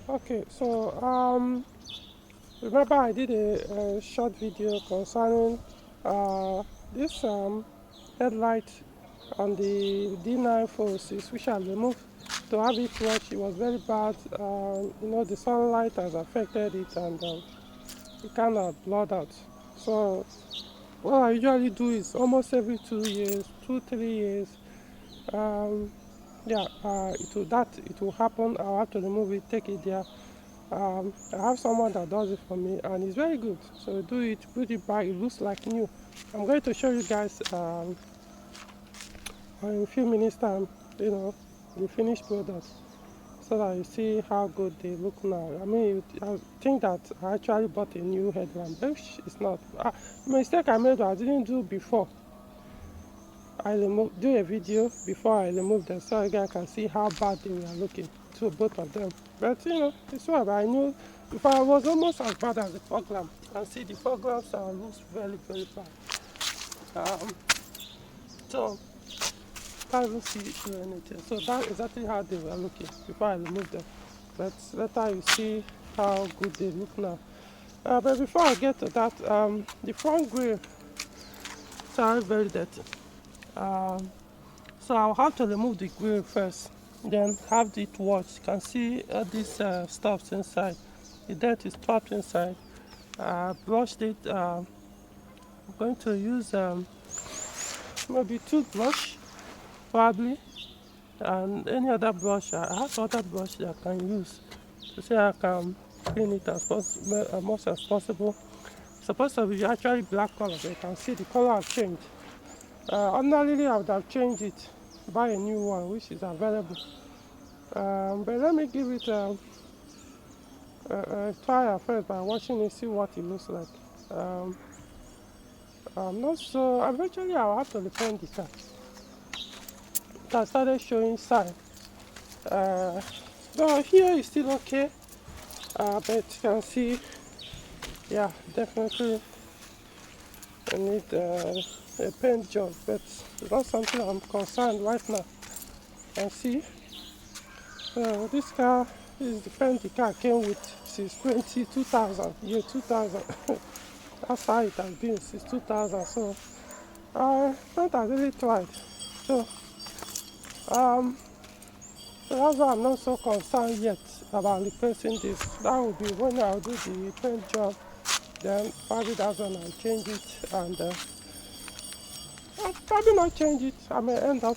Okay, so remember I did a short video concerning this headlight on the D946, which I removed to have it watch. It was very bad. The sunlight has affected it, and it kind of blurred out. So what I usually do is almost every 2 years, 2 3 years. Um, yeah, it will happen. I'll have to remove it, take it there. I have someone that does it for me, and it's very good. So do it, put it back. It looks like new. I'm going to show you guys in a few minutes time, the finished product, so that you see how good they look now. I mean, I think that I actually bought a new headlamp, which is not. Mistake I made, I didn't do before. Do a video before I remove them, so you guys can see how bad they were looking to both of them. But it's well. I knew if I was almost as bad as the fog lamp. And see, the fog lamps looks very very bad. So can't even see through anything. So that's exactly how they were looking before I removed them. But later you see how good they look now. But before I get to that, the front grille is very dirty. So I'll have to remove the grill first, then have it washed. You can see these stuffs inside. The dirt is trapped inside. Brushed it. I'm going to use maybe toothbrush, probably, and any other brush. I have other brush that I can use to see I can clean it as much as possible. It's supposed to be actually black color, but you can see the color has changed. Ordinarily, I would have changed it, buy a new one which is available. But let me give it a try first by watching it, see what it looks like. I'm not so. Eventually, I'll have to repaint the car. It has started showing sign. Uh, no, here is still okay. But you can see, yeah, definitely I need a paint job. But it's not something I'm concerned right now. And see, this car is the paint the car came with since 2000, year 2000. That's how it has been since 2000. So paint has really tried. So um, so that's why I'm not so concerned yet about replacing this. That will be when I'll do the paint job. Then probably that's when I'll change it, and I'll probably not change it. I may end up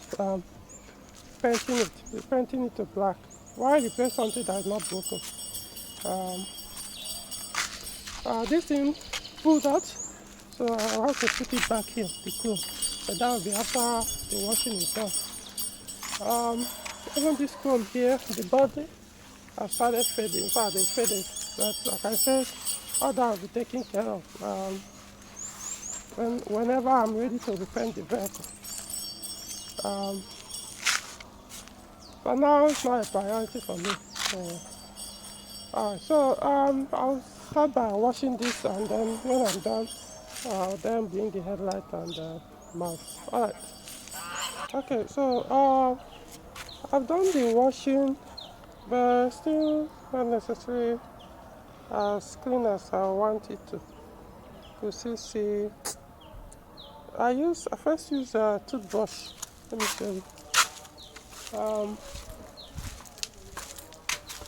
painting it to black. Why replace something that is not broken? Um, this thing pulled out, so I'll have to put it back here, the chrome. But that will be after the washing is done. Even this chrome here, the body, I started fading. In fact, they faded. But like I said, all that will be taken care of whenever I'm ready to repaint the vehicle. But now it's not a priority for me. I'll start by washing this, and then when I'm done, I'll then bring the headlight and mount. Alright. Okay, so I've done the washing, but still not necessarily as clean as I want it to. You see, I first use a toothbrush. Let me show you.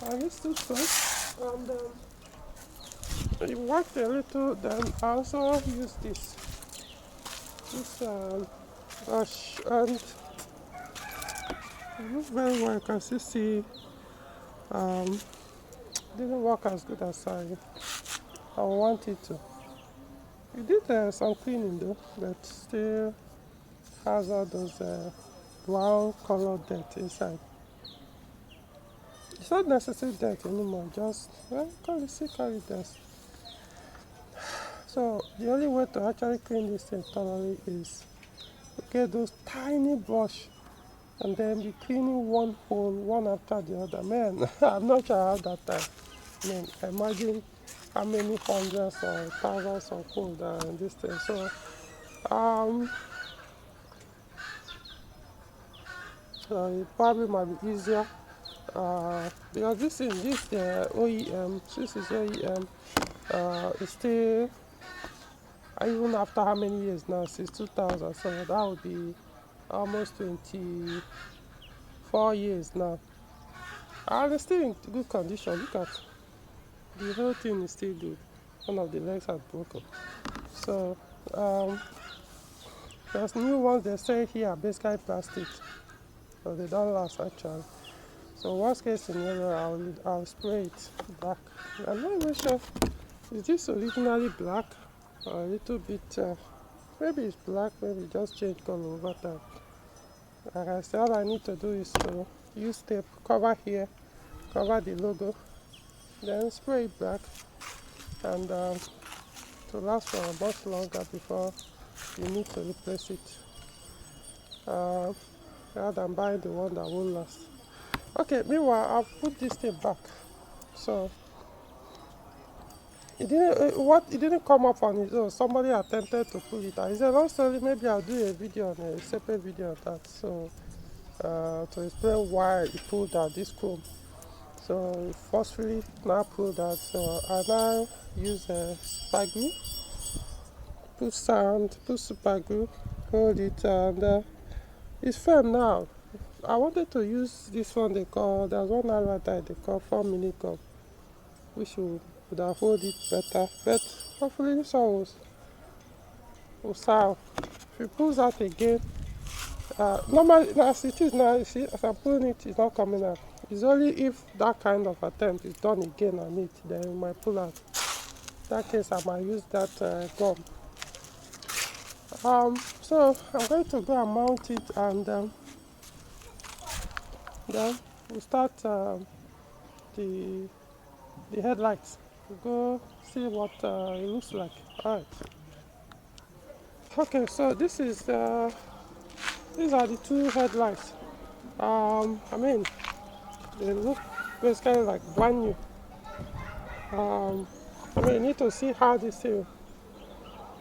I use toothbrush, and it worked a little. Then I also use this brush, and it looks very well. I can still see didn't work as good as I wanted to. It did some cleaning though, but still has all those brown color dirt inside. It's not necessarily dirt anymore, just call it dust. So the only way to actually clean this thing thoroughly is to get those tiny brush and then be cleaning one hole one after the other. Man, I'm not sure how that time. I mean, imagine how many hundreds or thousands of holes are in this thing. Um, so it probably might be easier Because this OEM, this is OEM, it's still, even after how many years now, since 2000, so that would be almost 24 years now. And it's still in good condition. Look at, the whole thing is still good. One of the legs are broken. So, there's new ones they say here, basically plastic, so they don't last actually. So worst case scenario, I'll spray it black. I'm not even sure, is this originally black or a little bit, maybe it's black, maybe just change color over time. Like I said, all I need to do is to use tape, cover here, cover the logo, then spray it black, and to last for much longer before you need to replace it, rather than buying the one that won't last. Okay, meanwhile, I'll put this thing back. So it didn't come up on its own. Somebody attempted to pull it out. He said, also maybe I'll do a video on a separate video on that. So to explain why he pulled out this chrome. So he forcefully now pulled out. So I now use a super glue, put super glue, hold it, and it's firm now. I wanted to use this one there's one other that they call 4-minute gum, which would have hold it better, but hopefully this one will serve. If it pulls out again, normally as it is now, you see, as I'm pulling it, it's not coming out. It's only if that kind of attempt is done again on it, then it might pull out. In that case, I might use that gum. So I'm going to go and mount it, and then we'll start the headlights. We'll go see what it looks like. Alright. Okay, so these are the two headlights. I mean, they look basically like brand new. I mean, I need to see how this thing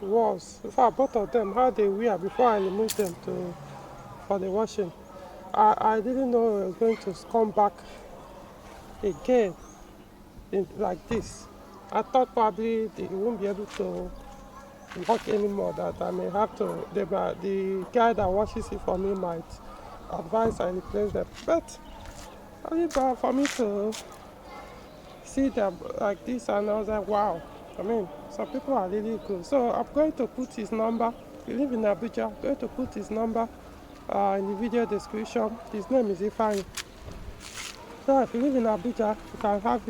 was. In fact, both of them, how they were before I removed them for the washing. I didn't know it was going to come back again like this. I thought probably they won't be able to work anymore, that I may have to, the guy that washes it for me might advise I replace them. But only for me to see them like this, and I was like, wow. I mean, some people are really good. So I'm going to put his number. We live in Abuja. I'm going to put his number in the video description. His name is Ifeanyi. So if you live in Abuja, you can have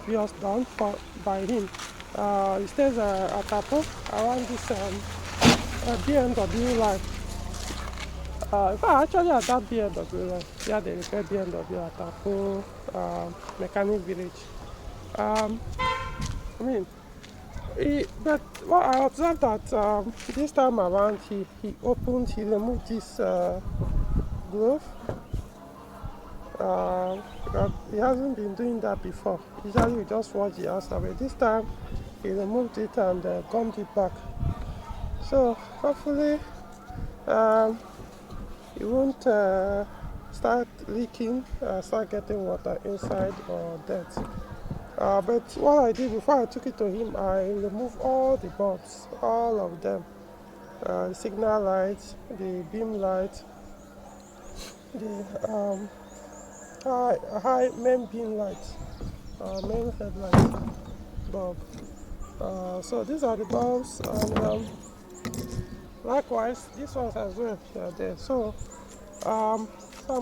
yours done by him. He stays at Apple around this BMW line. In fact, actually at that BMW line, yeah, they repair BMW at Apple Mechanic Village. I mean, but what I observed that this time around, he removed this glove. Because he hasn't been doing that before. Usually we just wash the outside, but this time he removed it and gummed it back. So hopefully it won't start leaking, start getting water inside or dirt. But what I did before I took it to him, I removed all the bulbs, all of them. The signal lights, the beam lights, the high main beam lights, main headlight bulb. So these are the bulbs, and likewise these ones as well, they are there. So I'm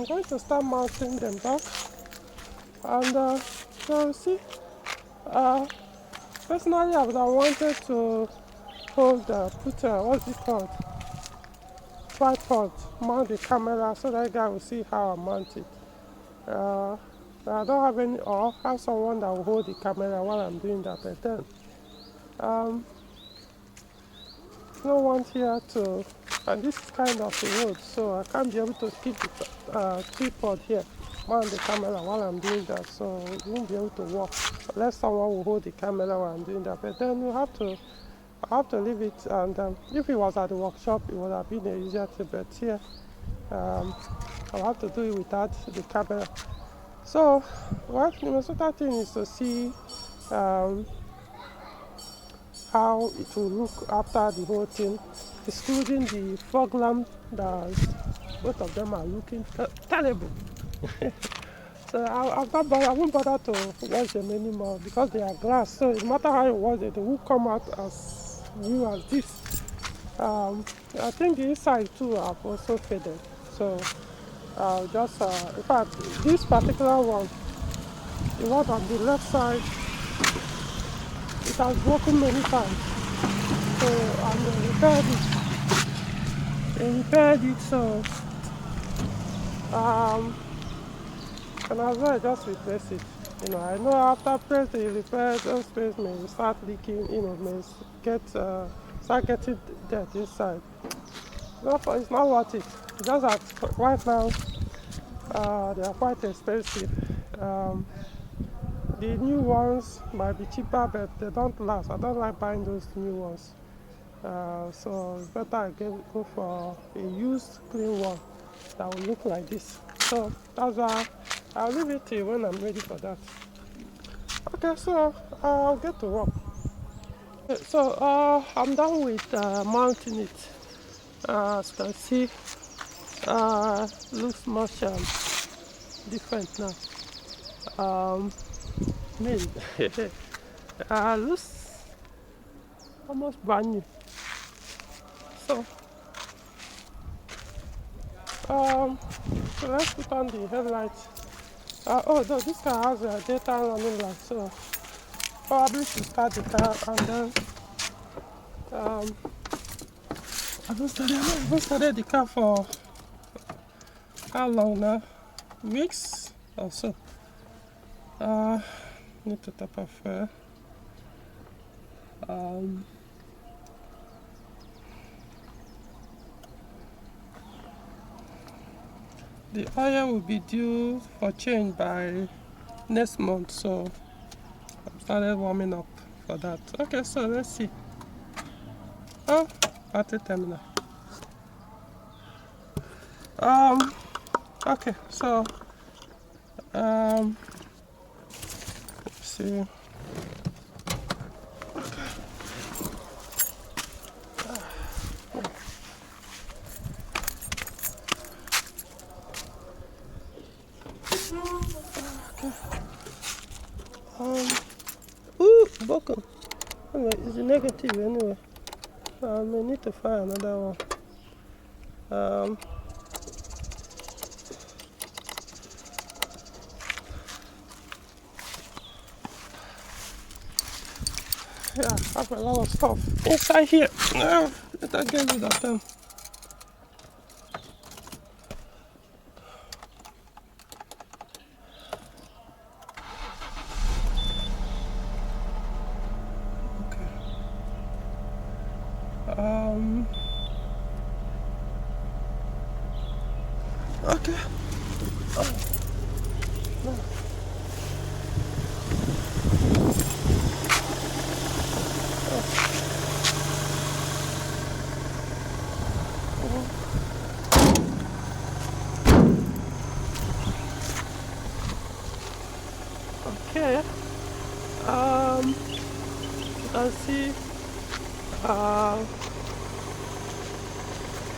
going to start mounting them back, and so see. Personally, I would have wanted to put what's it called, tripod, mount the camera so that guy will see how I mount it. I don't have any, or have someone that will hold the camera while I'm doing that, but then no one here to, and this is kind of the road, so I can't be able to keep the tripod here, mount the camera while I'm doing that, so you won't be able to walk unless someone will hold the camera while I'm doing that. But then I have to leave it, and if it was at the workshop, it would have been an easier thing, but here Um, I'll have to do it without the camera. So, what the most important thing is to see um, how it will look after the whole thing, excluding the fog lamp that both of them are looking terrible. So I won't bother to wash them anymore because they are glass. So no matter how you wash it, they will come out as new as this. I think the inside too have also faded. So I'll just, in fact, this particular one, the one on the left side, it has broken many times. So they repaired it. They repaired it. So and as well just replace it. I know after press the repair, those space may start leaking. May get start getting dirt inside. It's not worth it. Just that right now they are quite expensive. Um, the new ones might be cheaper, but they don't last. I don't like buying those new ones. So it's better I go for a used clean one that will look like this. So that's why I'll leave it till when I'm ready for that. Okay, so I'll get to work. So I'm done with mounting it. As you can see, looks much different now. I mean, looks almost brand new. So, so let's put on the headlights. Oh, no, this car has a daytime running light, so probably should start the car and then I haven't started the car for how long now? Weeks or so. Need to top off here. The oil will be due for change by next month, so I started warming up for that. Okay, so let's see. Oh, battery terminal. Okay, so let's see. Buckle. Anyway, it's a negative anyway. I may need to find another one. Yeah, I have a lot of stuff inside here. Let I get rid of them. Okay. Okay. You can see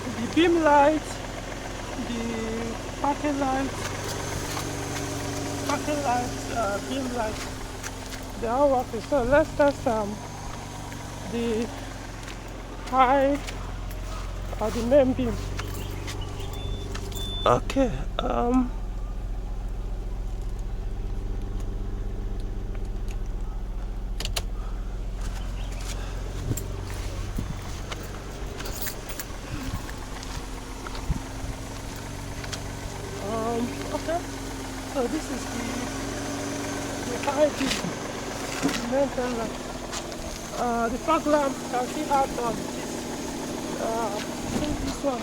the beam light, the parking light, beam light. They are working. So let's test the high or the main beam. Okay. Okay. So this is the high beam, the main tail light. The fog lamp, you can see how tall it is. I think this one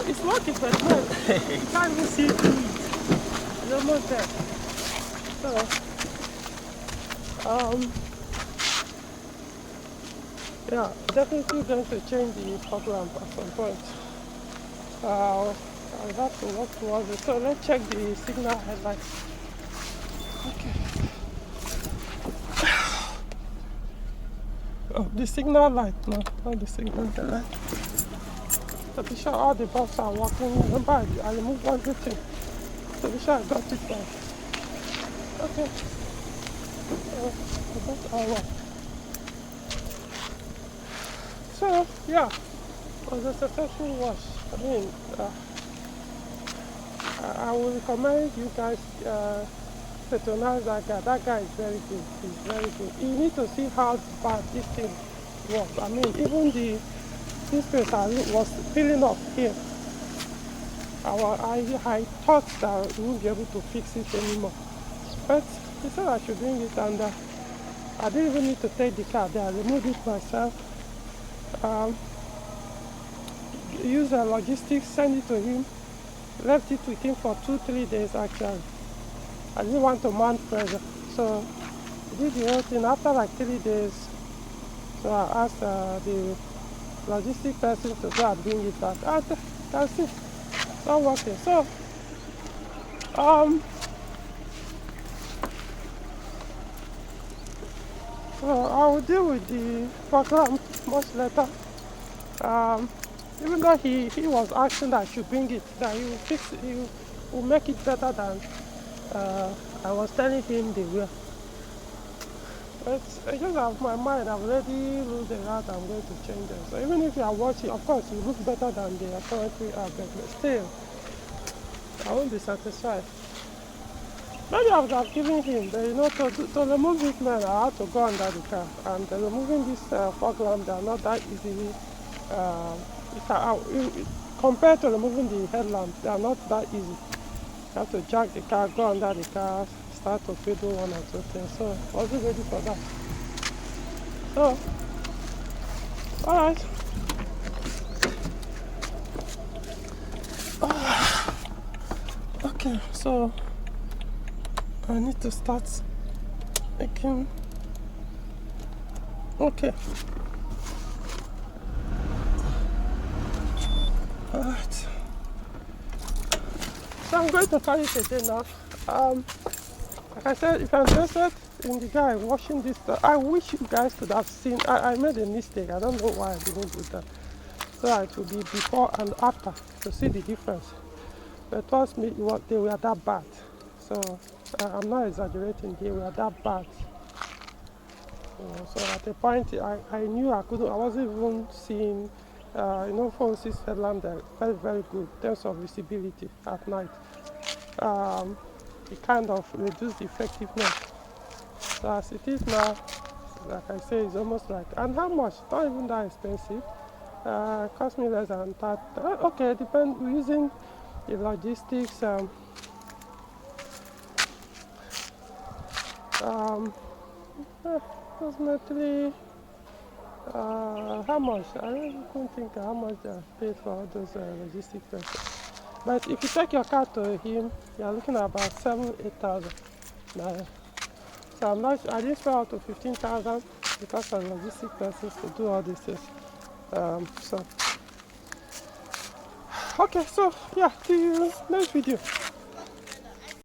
it's working, but man, you can't even see through it. It's almost there. So, yeah, definitely going to change the fog lamp at some point. I have to walk towards it. So let's check the signal headlights. Okay. Oh, the signal light, no, not the signal headlight. To be sure all the bulbs are working. Remember, I removed everything. To be sure I got it right. Okay. I got all right. So, yeah, it was a successful wash. I mean, I will recommend you guys patronize that guy. That guy is very good. He's very good. You need to see how bad this thing was. I mean, even this place I was peeling off here. I thought that we wouldn't be able to fix it anymore. But he said I should bring it, and I didn't even need to take the car there. I removed it myself. Use logistics, send it to him. Left it with him for 2-3 days actually. I didn't want to mount pressure. So did the whole thing after like 3 days. So I asked the logistic person to go and bring it back. That's it. It's not working. So I will deal with the program much later. Even though he was asking that I should bring it, that he will fix it, he will make it better than I was telling him they will. But I just have my mind, I've already ruled it out, I'm going to change them. So even if you are watching, of course, you look better than they currently are, but still, I won't be satisfied. Maybe I would have given him, but you know, to remove this man, I had to go under the car. And removing this fog lamp, they are not that easily, compared to removing the headlamp, they are not that easy. You have to jack the car, go under the car, start to fiddle one or two things. So I wasn't ready for that. So, alright. Okay, so I need to start making. Okay. Alright. So I'm going to carry it again now. Like I said, if you're interested in the guy washing this stuff, I wish you guys could have seen. I made a mistake. I don't know why I didn't do that. So it will be before and after to see the difference. But trust me, they were that bad. So I'm not exaggerating. They were that bad. So at a point, I knew I wasn't even seeing. Phone system headlamp, they're very, very good in terms of visibility at night. It kind of reduced the effectiveness. So as it is now, like I say, it's almost like, and how much? Not even that expensive. Cost me less than that. Okay, depends. We're using the logistics. Approximately. How much? I don't even think how much they paid for all those logistic persons. But if you take your car to him, you're looking at about 7,000-8,000 naira. So I didn't spend out to 15,000 because of logistic persons to do all these things. Okay, so yeah, see you next video.